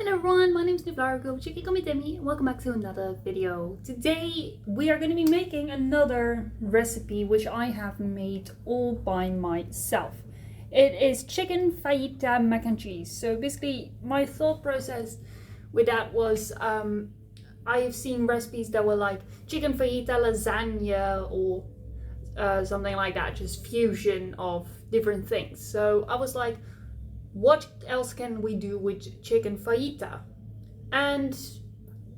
Hello everyone, my name is NewFlowerGirl, Chicken Fajita Demi, and welcome back to another video. Today we are going to be making another recipe which I have made all by myself. It is chicken fajita mac and cheese. So basically my thought process with that was I've seen recipes that were like chicken fajita lasagna or something like that, just fusion of different things. So I was like, what else can we do with chicken fajita? And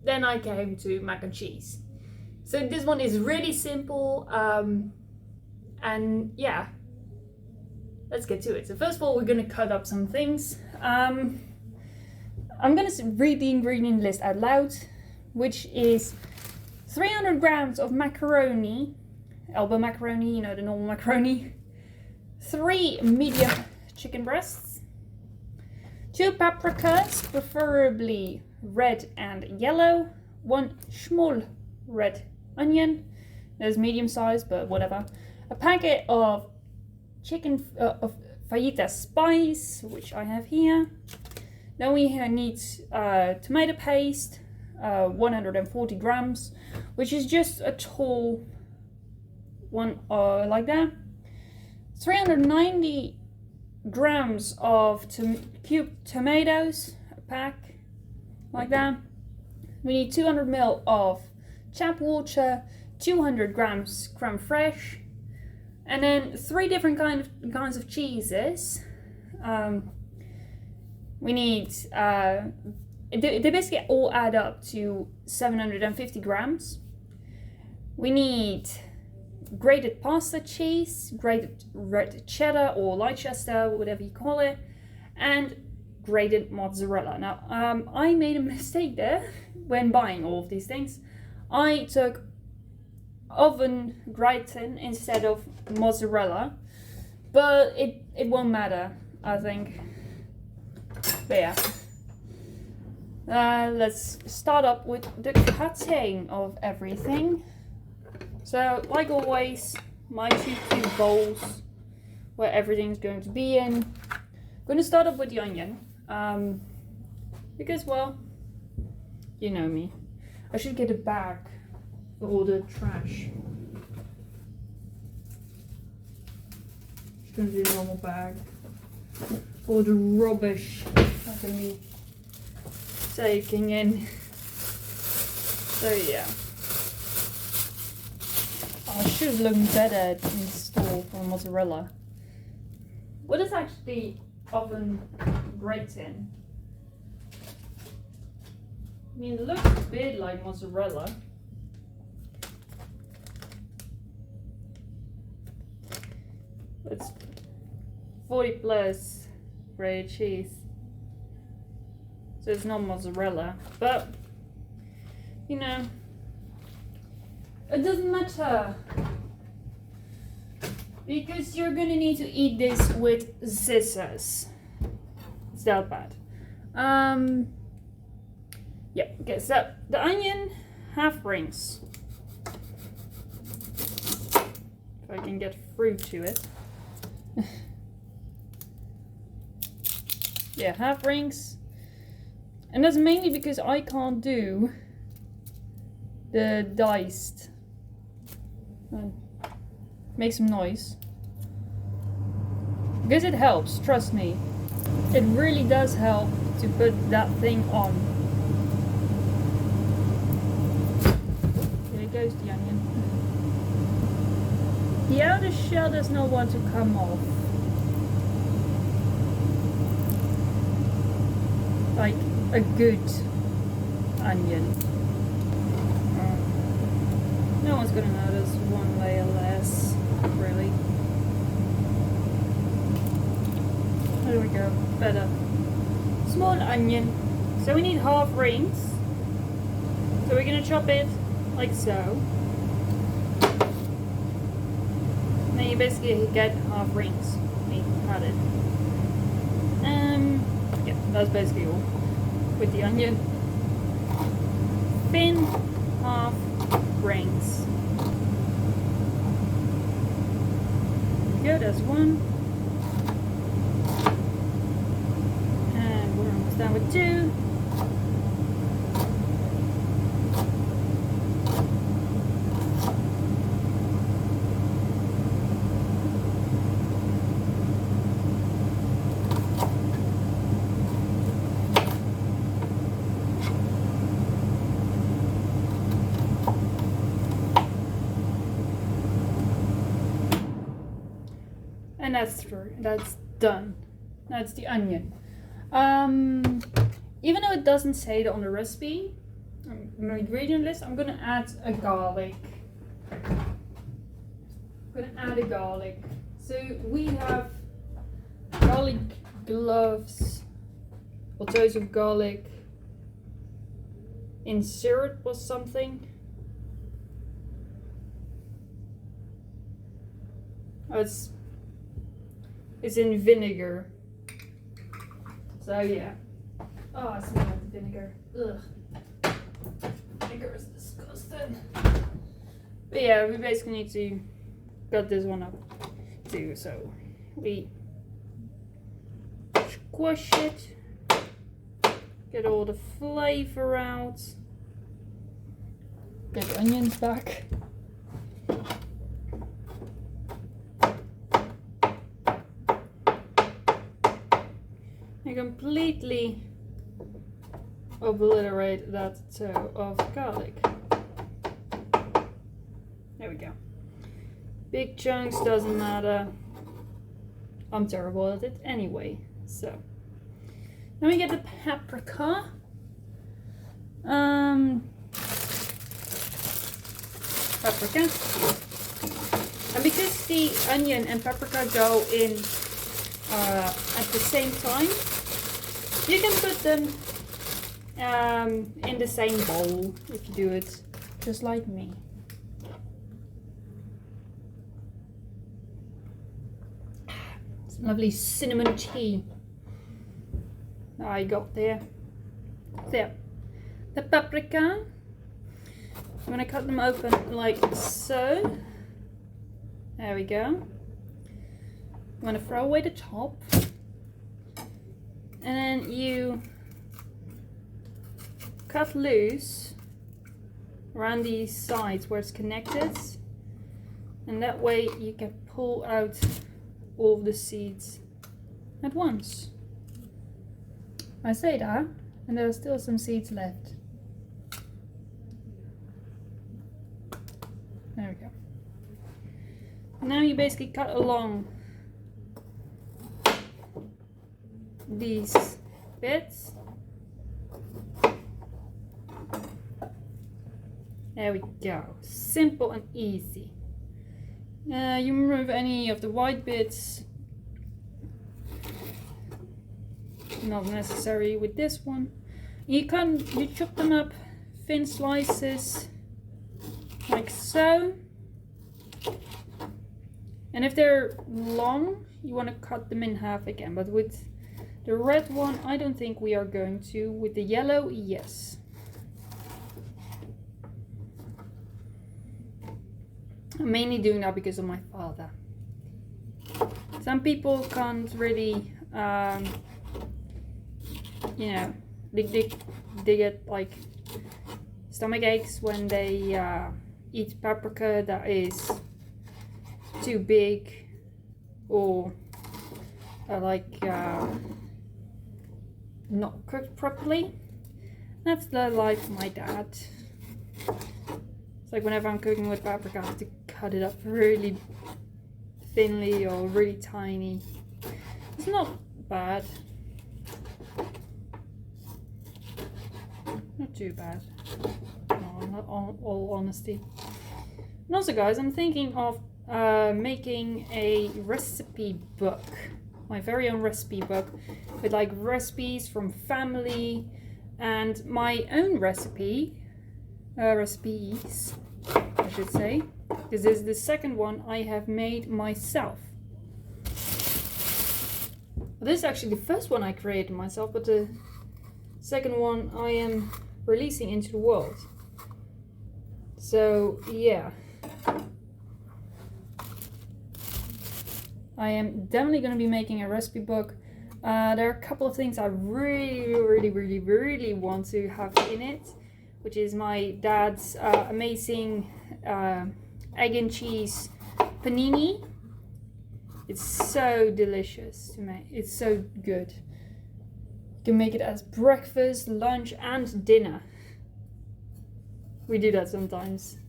then I came to mac and cheese. So this one is really simple, and yeah, let's get to it. So first of all, we're gonna cut up some things. I'm gonna read the ingredient list out loud, which is 300 grams of macaroni, elbow macaroni, you know, the normal macaroni, 3 medium chicken breasts, 2 paprikas, preferably red and yellow, 1 small red onion, there's medium size but whatever, a packet of chicken of fajita spice, which I have here. Then we need tomato paste, 140 grams, which is just a tall one like that, 390 grams of cubed tomatoes, a pack like that. We need 200 ml of tap water, 200 grams creme fraiche, and then 3 different kinds of cheeses. We need they basically all add up to 750 grams. We need grated pasta cheese, grated red cheddar or Leicester, whatever you call it, and grated mozzarella. Now, I made a mistake there when buying all of these things. I took oven gratin instead of mozzarella, but it won't matter, I think. But yeah, let's start up with the cutting of everything. So, like always, my 2 cube bowls where everything's going to be in. I'm going to start off with the onion, because, well, you know me. I should get a bag for all the trash. It's going to be a normal bag. All the rubbish I'm going to be taking in. So, yeah. I should have looked better in the store for mozzarella. What is actually oven gratin? I mean, it looks a bit like mozzarella. It's 40 plus grade cheese. So it's not mozzarella, but you know, it doesn't matter, because you're gonna need to eat this with scissors. It's that bad. Yeah, okay, so the onion, half rings. If I can get through to it. Yeah, half rings. And that's mainly because I can't do the diced. Make some noise. Because it helps, trust me. It really does help to put that thing on. Here goes the onion. The outer shell does not want to come off. Like a good onion. No one's gonna notice one layer less, really. There we go, better. Small onion. So we need half rings. So we're gonna chop it like so. And then you basically get half rings. We cut it. Yeah, that's basically all with the onion. Thin half rings. Good, that's one. And we're almost done with 2. And that's through. That's done. That's the onion. Even though it doesn't say it on the recipe, my ingredient list, I'm gonna add a garlic. So we have garlic gloves, or cloves of garlic. Insert was something. Oh, it's in vinegar. So yeah. Oh, I smell like the vinegar. Ugh. Vinegar is disgusting. But yeah, we basically need to cut this one up too. So we squash it. Get all the flavor out. Get the onions back. And completely obliterate that toe of garlic. There we go. Big chunks doesn't matter. I'm terrible at it anyway. So then we get the paprika. Paprika. And because the onion and paprika go in at the same time, you can put them in the same bowl if you do it just like me. Some lovely cinnamon tea I got there. There. The paprika. I'm gonna cut them open like so. There we go. I'm gonna throw away the top. And then you cut loose around these sides where it's connected. And that way you can pull out all of the seeds at once. I say that, and there are still some seeds left. There we go. Now you basically cut along these bits. There we go. Simple and easy. You remove any of the white bits. Not necessary with this one. You chop them up thin slices like so. And if they're long, you want to cut them in half again. But with the red one, I don't think we are going to. With the yellow, yes. I'm mainly doing that because of my father. Some people can't really, you know, they get like stomach aches when they eat paprika that is too big or not cooked properly. That's the life of my dad. It's like whenever I'm cooking with paprika, I have to cut it up really thinly or really tiny. It's not bad. Not too bad. No, not all honesty. And also, guys, I'm thinking of making a recipe book. My very own recipe book with like recipes from family and my own recipes, I should say. This is the second one I have made myself. Well, this is actually the first one I created myself, but the second one I am releasing into the world. So yeah, I am definitely going to be making a recipe book. There are a couple of things I really want to have in it, which is my dad's amazing egg and cheese panini. It's so delicious to make. It's so good. You can make it as breakfast, lunch, and dinner. We do that sometimes.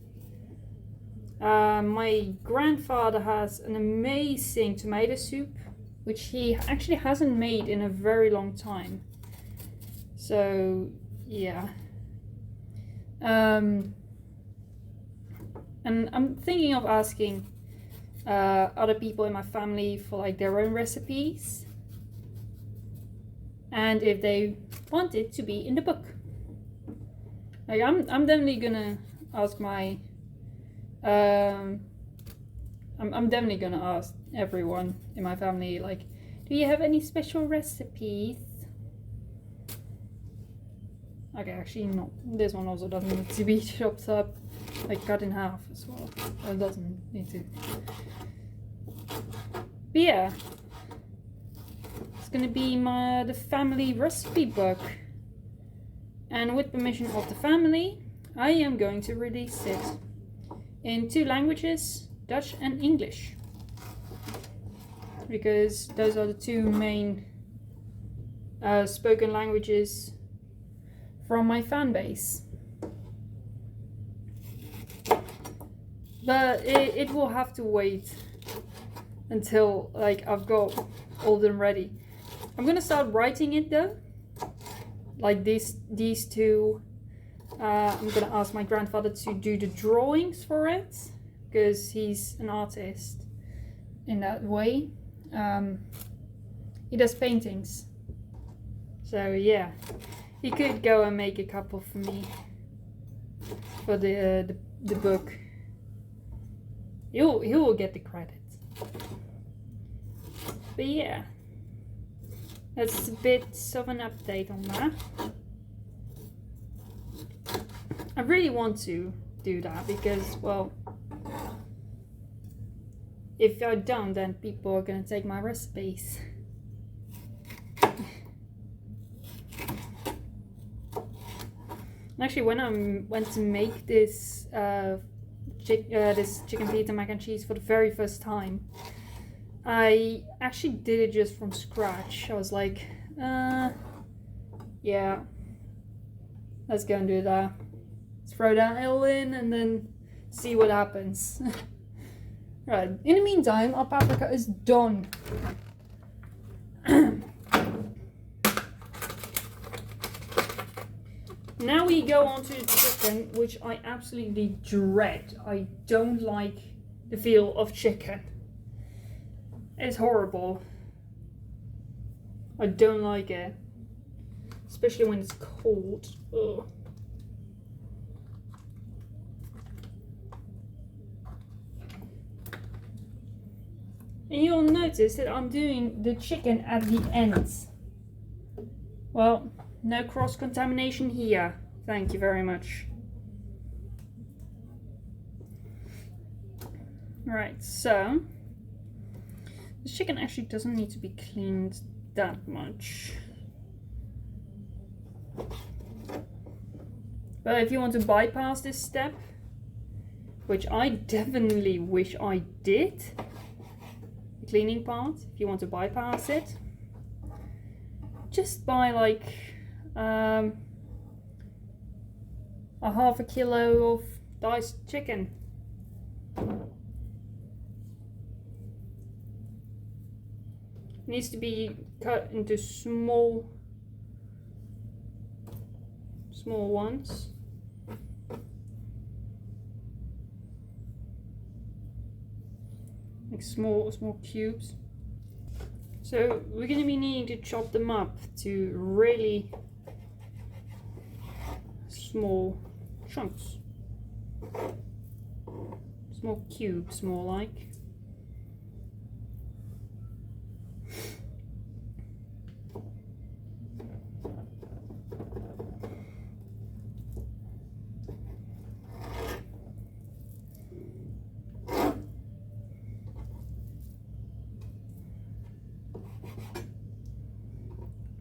My grandfather has an amazing tomato soup, which he actually hasn't made in a very long time. So yeah. And I'm thinking of asking other people in my family for like their own recipes, and if they want it to be in the book. Like I'm definitely gonna ask my I'm definitely gonna ask everyone in my family, like, do you have any special recipes? Okay, actually no. This one also doesn't need to be chopped up, like cut in half as well. It doesn't need to. But yeah, it's gonna be the family recipe book, and with permission of the family, I am going to release it in 2 languages, Dutch and English, because those are the 2 main spoken languages from my fan base. But it will have to wait until like I've got all of them ready. I'm gonna start writing it though, like these 2. I'm gonna ask my grandfather to do the drawings for it, because he's an artist in that way. He does paintings, so yeah, he could go and make a couple for me for the book. He will get the credit. But yeah, that's a bit of an update on that. I really want to do that because, well, if I don't, then people are gonna take my recipes. Actually, when I went to make this this chicken fajita mac and cheese for the very first time, I actually did it just from scratch. I was like, yeah, let's go and do that. Let's throw that all in and then see what happens. Right, in the meantime, our paprika is done. Now we go on to the chicken, which I absolutely dread. I don't like the feel of chicken. It's horrible. I don't like it. Especially when it's cold. Ugh. And you'll notice that I'm doing the chicken at the end. Well, no cross-contamination here. Thank you very much. Right, so the chicken actually doesn't need to be cleaned that much. But if you want to bypass this step, which I definitely wish I did, the cleaning part, if you want to bypass it, just buy like a half a kilo of diced chicken. It needs to be cut into small ones. Like small cubes. So we're going to be needing to chop them up to really small chunks. Small cubes, more like.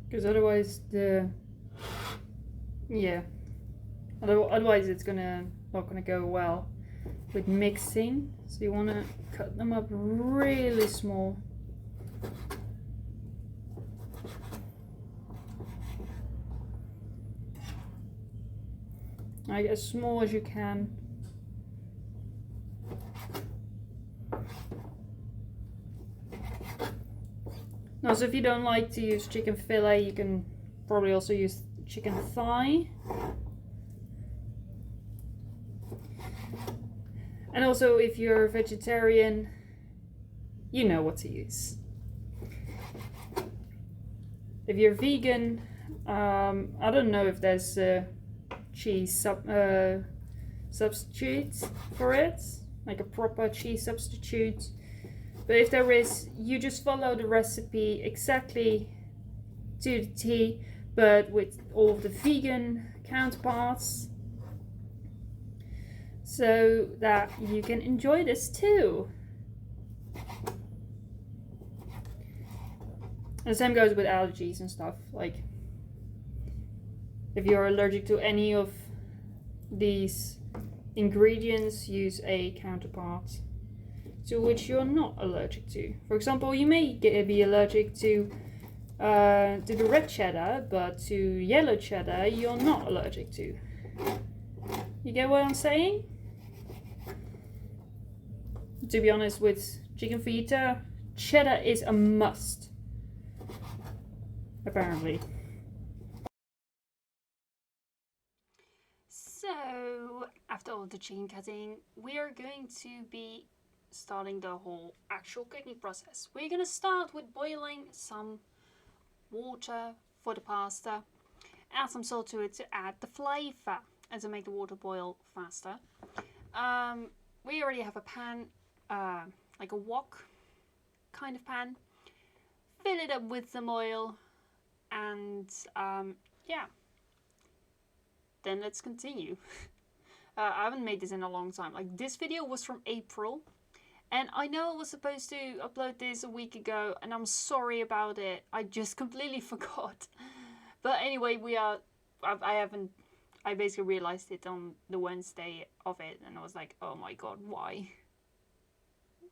Because otherwise otherwise it's not gonna go well with mixing. So you want to cut them up really small. Like as small as you can. Also, if you don't like to use chicken fillet, you can probably also use chicken thigh. And also, if you're a vegetarian, you know what to use. If you're vegan, I don't know if there's a cheese substitute for it, like a proper cheese substitute. But if there is, you just follow the recipe exactly to the T, but with all of the vegan counterparts, so that you can enjoy this too. And the same goes with allergies and stuff. Like, if you're allergic to any of these ingredients, use a counterpart to which you're not allergic to. For example, you may be allergic to the red cheddar, but to yellow cheddar you're not allergic to. You get what I'm saying? To be honest, with chicken fajita, cheddar is a must, apparently. So, after all the chicken cutting, we are going to be starting the whole actual cooking process. We're going to start with boiling some water for the pasta, add some salt to it to add the flavor and to make the water boil faster. We already have a pan, like a wok kind of pan. Fill it up with some oil, and yeah, then let's continue. I haven't made this in a long time. Like, this video was from April, and I know I was supposed to upload this a week ago, and I'm sorry about it. I just completely forgot. But anyway, I basically realized it on the Wednesday of it, and I was like, oh my god, why?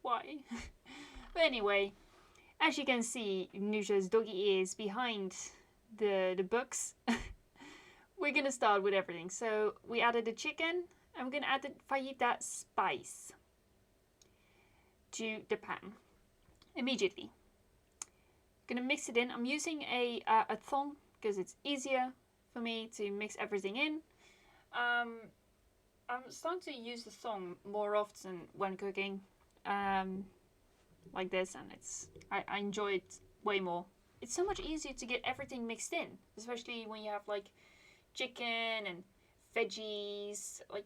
Why? But anyway, as you can see, Nusha's doggy ears behind the books. We're gonna start with everything. So we added the chicken, and we're gonna add the fajita spice to the pan immediately. Gonna mix it in. I'm using a thong because it's easier for me to mix everything in. I'm starting to use the thong more often when cooking, like this, and I enjoy it way more. It's so much easier to get everything mixed in, especially when you have like chicken and veggies, like,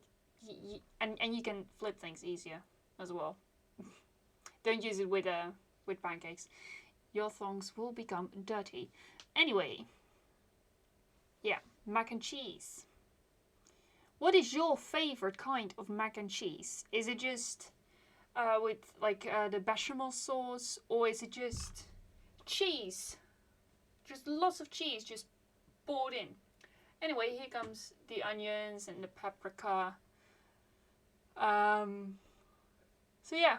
and you can flip things easier as well. Don't use it with pancakes. Your thongs will become dirty. Anyway, yeah, mac and cheese. What is your favorite kind of mac and cheese? Is it just with like the bechamel sauce, or is it just cheese? Just lots of cheese just poured in. Anyway, here comes the onions and the paprika. So yeah,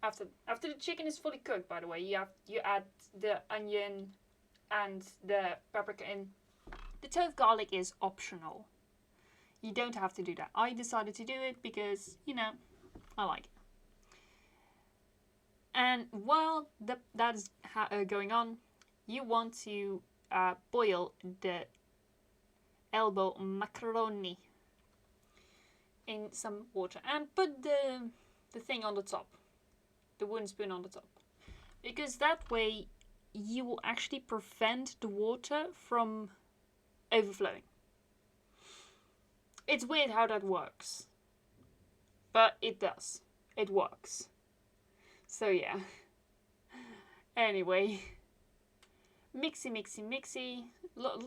after the chicken is fully cooked, by the way, you add the onion and the paprika in. The clove garlic is optional. You don't have to do that. I decided to do it because, you know, I like it. And while that's going on, you want to boil the elbow macaroni in some water and put the thing on the top, the wooden spoon on the top, because that way you will actually prevent the water from overflowing. It's weird how that works, but it does. It works. So yeah. Anyway, mixy.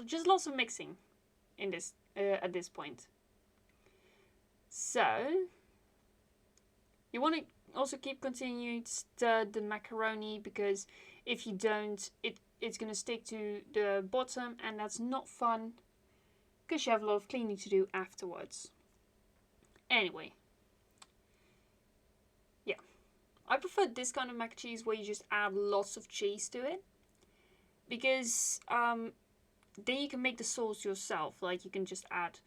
Just lots of mixing in this at this point. So you want to also keep continuing to stir the macaroni, because if you don't, it's gonna stick to the bottom, and that's not fun, because you have a lot of cleaning to do afterwards. Anyway, yeah, I prefer this kind of mac and cheese where you just add lots of cheese to it, because then you can make the sauce yourself. Like, you can just add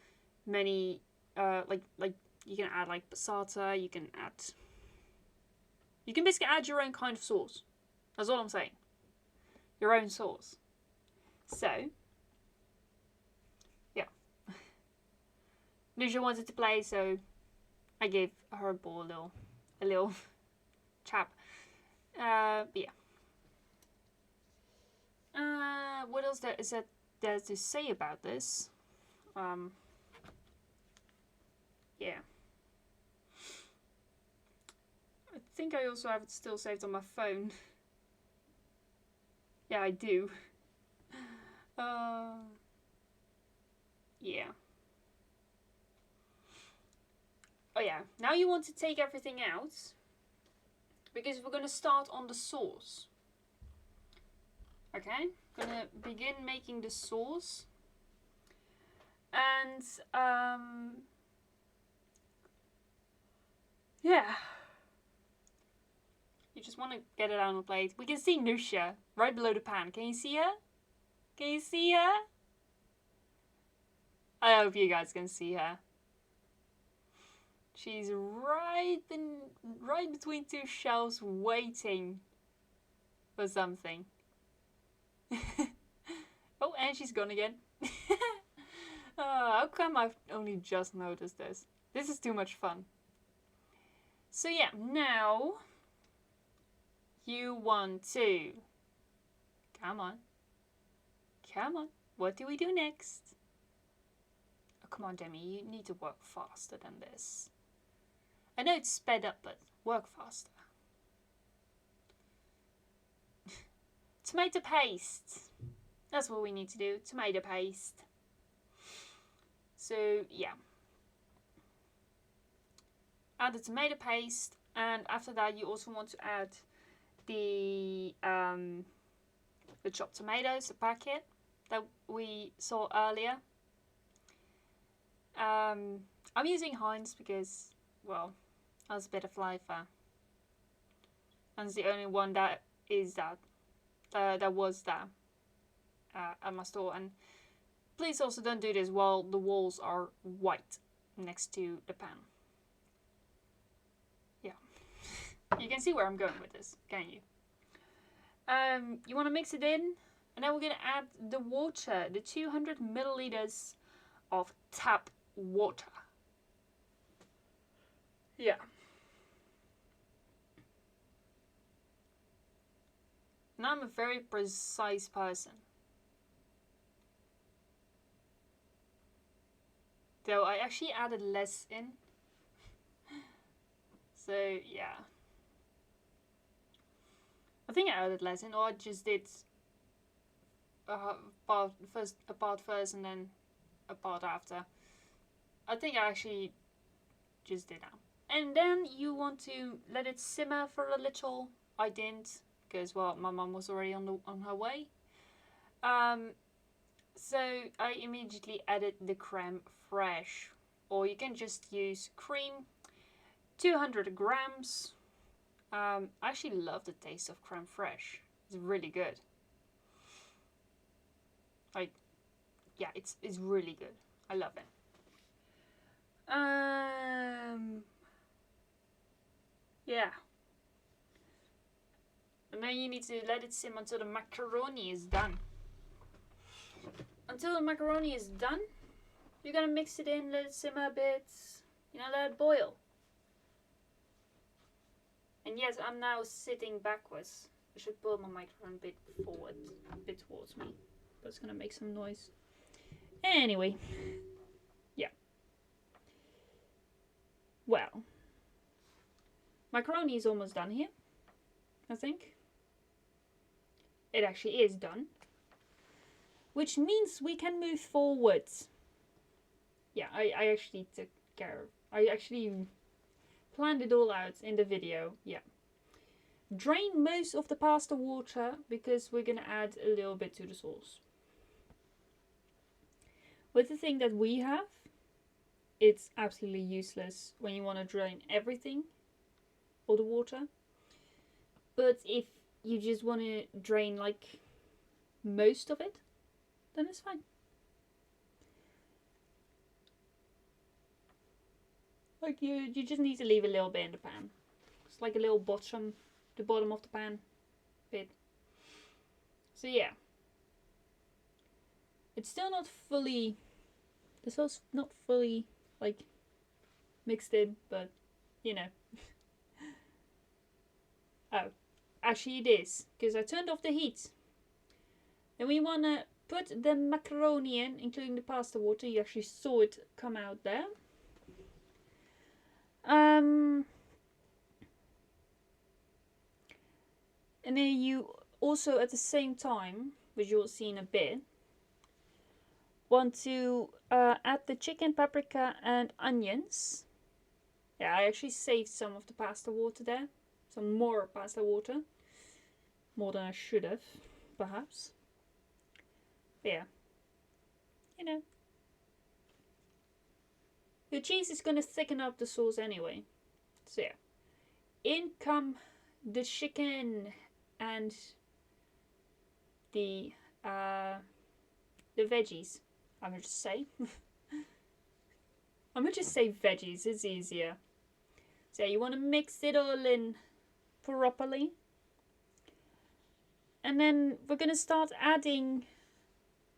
many, like you can add like passata. You can basically add your own kind of sauce. That's all I'm saying. your own sauce. So, yeah. Nusha wanted to play, so I gave her a ball, a little chap. But yeah. What else there to say about this? Yeah. I think I also have it still saved on my phone. Yeah, I do. Yeah. Oh yeah, now you want to take everything out, because we're gonna start on the sauce. Okay, gonna begin making the sauce. And yeah, you just want to get it on the plate. We can see Nusha right below the pan. Can you see her? Can you see her? I hope you guys can see her. She's right between two shelves waiting for something. Oh, and she's gone again. How come I've only just noticed this? This is too much fun. So yeah, now you want to... Come on. Come on. What do we do next? Oh, come on, Demi. You need to work faster than this. I know it's sped up, but work faster. Tomato paste. That's what we need to do. Tomato paste. So, yeah. Add the tomato paste. And after that, you also want to add the chopped tomatoes, the packet that we saw earlier. I'm using Heinz because, well, that's a bit of flavour. And it's the only one that is that was there at my store. And please also don't do this while the walls are white next to the pan. Yeah. You can see where I'm going with this, can you? You want to mix it in, and then we're going to add the water, the 200 milliliters of tap water. Yeah. Now I'm a very precise person. Though I actually added less in. So yeah. I think I added less in, or I just did a part first and then a part after. I think I actually just did that. And then you want to let it simmer for a little. I didn't, because well, my mum was already on her way. So I immediately added the creme fraiche, or you can just use cream, 200 grams. I actually love the taste of creme fraiche. It's really good. Yeah, it's really good. I love it. Yeah. And then you need to let it simmer until the macaroni is done. Until the macaroni is done, you're gonna mix it in, let it simmer a bit, let it boil. And yes, I'm now sitting backwards. I should pull my microphone a bit forward, a bit towards me. That's gonna make some noise. Anyway, yeah. Well, macaroni is almost done here, I think. It actually is done. Which means we can move forwards. Yeah, I actually took care of... I actually planned it all out in the video. Yeah. Drain most of the pasta water because we're going to add a little bit to the sauce. With the thing that we have, it's absolutely useless when you want to drain everything, all the water. But if you just want to drain like most of it, then it's fine. Like you just need to leave a little bit in the pan. It's like a little bottom, the bottom of the pan bit. So yeah. It's still not fully, the sauce not fully like mixed in, but you know. Oh, actually it is, because I turned off the heat. Then we want to put the macaroni in, including the pasta water. You actually saw it come out there. And then you also at the same time, which you'll see in a bit, want to add the chicken, paprika and onions. Yeah, I actually saved some of the pasta water there. Some more pasta water. More than I should have, perhaps. But yeah. You know. The cheese is going to thicken up the sauce anyway. So yeah. In come the chicken and the veggies. I'm going to just say. I'm going to just say veggies. It's easier. So you want to mix it all in properly. And then we're going to start adding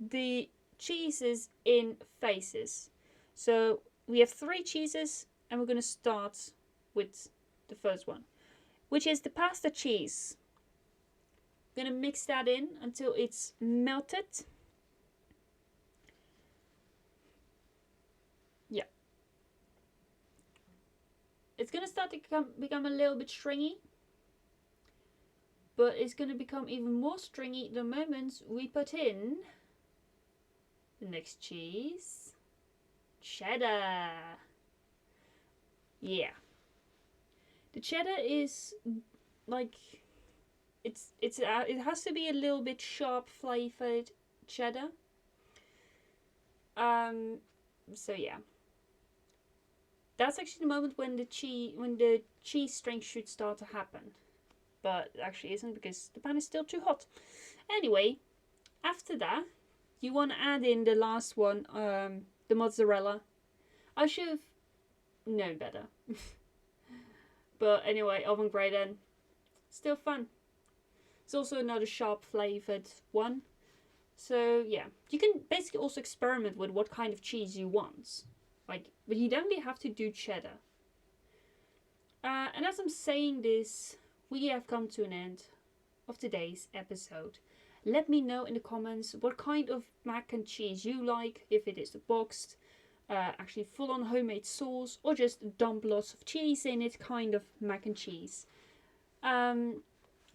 the cheeses in phases. So we have 3 cheeses and we're going to start with the first one, which is the pasta cheese. I'm going to mix that in until it's melted. Yeah. It's going to start to become a little bit stringy. But it's going to become even more stringy the moment we put in the next cheese. Cheddar. Yeah. The cheddar is like it has to be a little bit sharp flavored cheddar. So yeah. That's actually the moment when the cheese strength should start to happen. But it actually isn't because the pan is still too hot. Anyway, after that, you want to add in the last one, the mozzarella. I should have known better. But anyway, oven grate then. Still fun. It's also another sharp flavored one. So yeah, you can basically also experiment with what kind of cheese you want. Like, but you don't really have to do cheddar. And as I'm saying this, we have come to an end of today's episode. Let me know in the comments what kind of mac and cheese you like, if it is the boxed, actually full on homemade sauce, or just dump lots of cheese in it kind of mac and cheese. And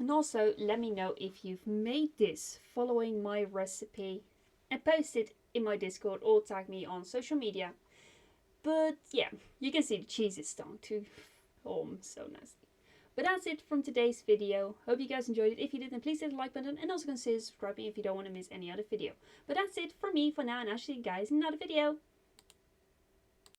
also let me know if you've made this following my recipe and post it in my Discord or tag me on social media. But yeah, you can see the cheese is starting to form so nicely. But that's it from today's video. Hope you guys enjoyed it. If you did, then please hit the like button and also consider subscribing if you don't want to miss any other video. But that's it from me for now, and I'll see you guys in another video.